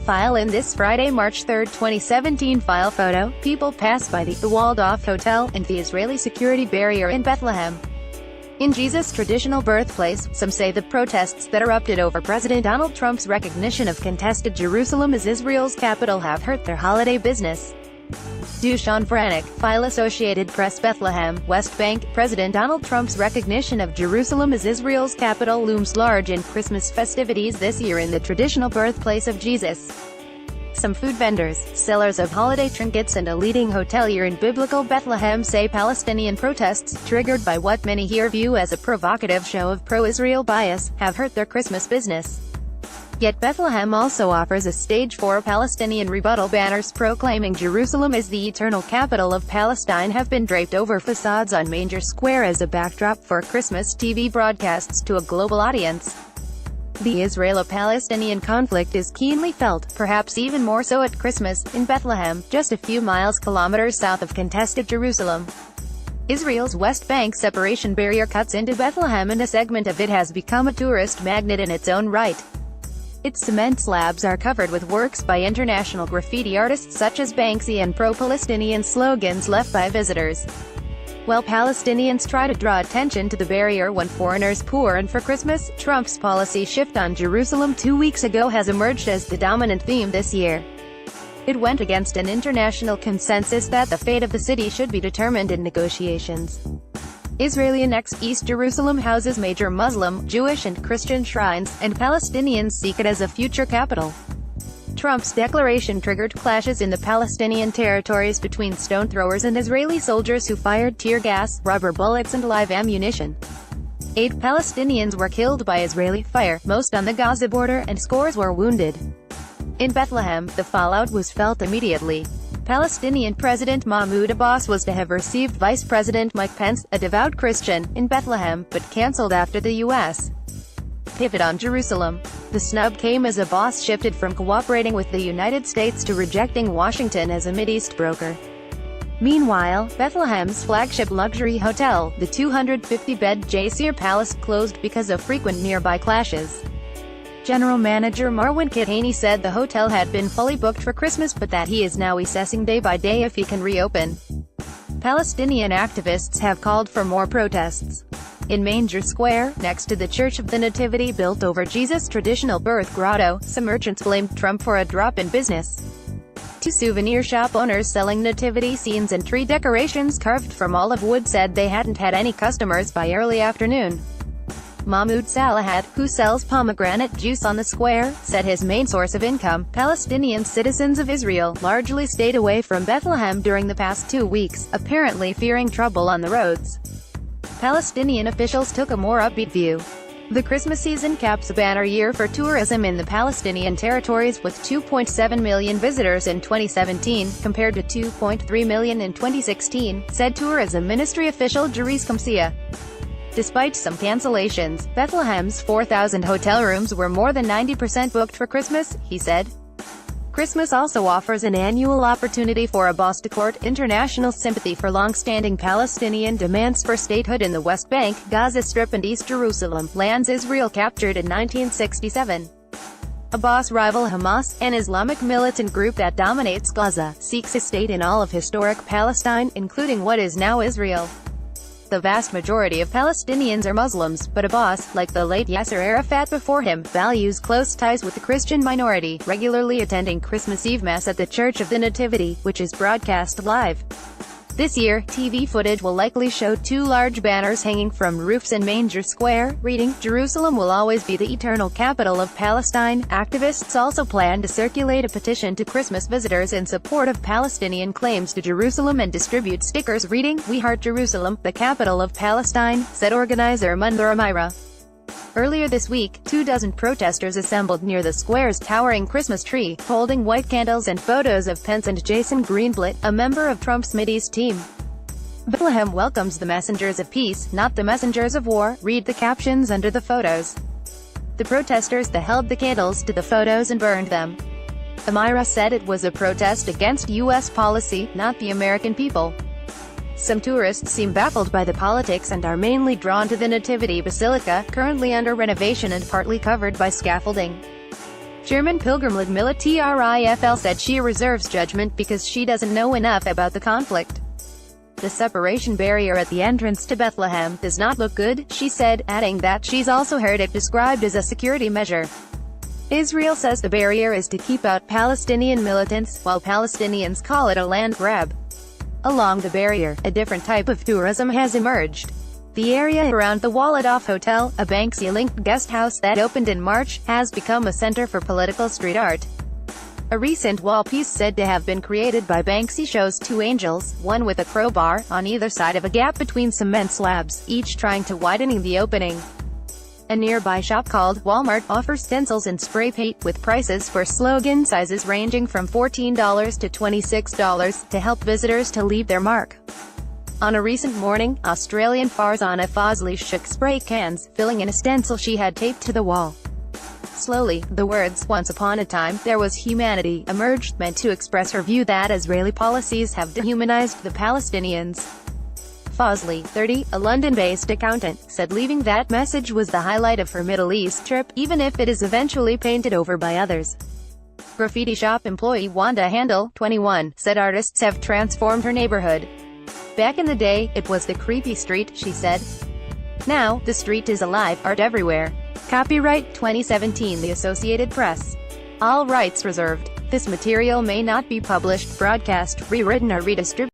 File in this Friday, March 3, 2017 file photo. People pass by the walled-off hotel and the Israeli security barrier in Bethlehem. In Jesus' traditional birthplace, some say the protests that erupted over President Donald Trump's recognition of contested Jerusalem as Israel's capital have hurt their holiday business. Dushan Vranik, file Associated Press Bethlehem, West Bank. President Donald Trump's recognition of Jerusalem as Israel's capital looms large in Christmas festivities this year in the traditional birthplace of Jesus. Some food vendors, sellers of holiday trinkets and a leading hotelier in biblical Bethlehem say Palestinian protests, triggered by what many here view as a provocative show of pro-Israel bias, have hurt their Christmas business. Yet Bethlehem also offers a stage for Palestinian rebuttal. Banners proclaiming Jerusalem as the eternal capital of Palestine have been draped over facades on Manger Square as a backdrop for Christmas TV broadcasts to a global audience. The Israelo-Palestinian conflict is keenly felt, perhaps even more so at Christmas, in Bethlehem, just a few kilometers south of contested Jerusalem. Israel's West Bank separation barrier cuts into Bethlehem, and a segment of it has become a tourist magnet in its own right. Its cement slabs are covered with works by international graffiti artists such as Banksy and pro-Palestinian slogans left by visitors. While Palestinians try to draw attention to the barrier when foreigners pour in for Christmas, Trump's policy shift on Jerusalem 2 weeks ago has emerged as the dominant theme this year. It went against an international consensus that the fate of the city should be determined in negotiations. Israeli-annexed East Jerusalem houses major Muslim, Jewish and Christian shrines, and Palestinians seek it as a future capital. Trump's declaration triggered clashes in the Palestinian territories between stone throwers and Israeli soldiers who fired tear gas, rubber bullets and live ammunition. 8 Palestinians were killed by Israeli fire, most on the Gaza border, and scores were wounded. In Bethlehem, the fallout was felt immediately. Palestinian President Mahmoud Abbas was to have received Vice President Mike Pence, a devout Christian, in Bethlehem, but cancelled after the U.S. pivot on Jerusalem. The snub came as Abbas shifted from cooperating with the United States to rejecting Washington as a Mideast broker. Meanwhile, Bethlehem's flagship luxury hotel, the 250-bed Jasir Palace, closed because of frequent nearby clashes. General Manager Marwan Kitani said the hotel had been fully booked for Christmas, but that he is now assessing day by day if he can reopen. Palestinian activists have called for more protests. In Manger Square, next to the Church of the Nativity built over Jesus' traditional birth grotto, some merchants blamed Trump for a drop in business. 2 souvenir shop owners selling nativity scenes and tree decorations carved from olive wood said they hadn't had any customers by early afternoon. Mahmoud Salahat, who sells pomegranate juice on the square, said his main source of income, Palestinian citizens of Israel, largely stayed away from Bethlehem during the past 2 weeks, apparently fearing trouble on the roads. Palestinian officials took a more upbeat view. The Christmas season caps a banner year for tourism in the Palestinian territories, with 2.7 million visitors in 2017, compared to 2.3 million in 2016, said Tourism Ministry official Jaris Kamsia. Despite some cancellations, Bethlehem's 4,000 hotel rooms were more than 90% booked for Christmas, he said. Christmas also offers an annual opportunity for Abbas to court international sympathy for long-standing Palestinian demands for statehood in the West Bank, Gaza Strip and East Jerusalem, lands Israel captured in 1967. Abbas' rival Hamas, an Islamic militant group that dominates Gaza, seeks a state in all of historic Palestine, including what is now Israel. The vast majority of Palestinians are Muslims, but Abbas, like the late Yasser Arafat before him, values close ties with the Christian minority, regularly attending Christmas Eve Mass at the Church of the Nativity, which is broadcast live. This year, TV footage will likely show 2 large banners hanging from roofs in Manger Square, reading, "Jerusalem will always be the eternal capital of Palestine." Activists also plan to circulate a petition to Christmas visitors in support of Palestinian claims to Jerusalem and distribute stickers reading, "We Heart Jerusalem, the capital of Palestine," said organizer Mundur Amira. Earlier this week, 24 protesters assembled near the square's towering Christmas tree, holding white candles and photos of Pence and Jason Greenblatt, a member of Trump's Mideast team. "Bethlehem welcomes the messengers of peace, not the messengers of war," read the captions under the photos. The protesters held the candles to the photos and burned them. Amira said it was a protest against U.S. policy, not the American people. Some tourists seem baffled by the politics and are mainly drawn to the Nativity Basilica, currently under renovation and partly covered by scaffolding. German pilgrim Ludmilla Trifl said she reserves judgment because she doesn't know enough about the conflict. The separation barrier at the entrance to Bethlehem does not look good, she said, adding that she's also heard it described as a security measure. Israel says the barrier is to keep out Palestinian militants, while Palestinians call it a land grab. Along the barrier, a different type of tourism has emerged. The area around the Waldorf Hotel, a Banksy-linked guest house that opened in March, has become a center for political street art. A recent wall piece said to have been created by Banksy shows two angels, one with a crowbar, on either side of a gap between cement slabs, each trying to widen the opening. A nearby shop called Walmart offers stencils and spray paint, with prices for slogan sizes ranging from $14 to $26, to help visitors to leave their mark. On a recent morning, Australian Farzana Fazli shook spray cans, filling in a stencil she had taped to the wall. Slowly, the words, "Once upon a time, there was humanity," emerged, meant to express her view that Israeli policies have dehumanized the Palestinians. Fazli, 30, a London-based accountant, said leaving that message was the highlight of her Middle East trip, even if it is eventually painted over by others. Graffiti shop employee Wanda Handel, 21, said artists have transformed her neighborhood. "Back in the day, it was the creepy street," she said. "Now, the street is alive, art everywhere." Copyright 2017 The Associated Press. All rights reserved. This material may not be published, broadcast, rewritten or redistributed.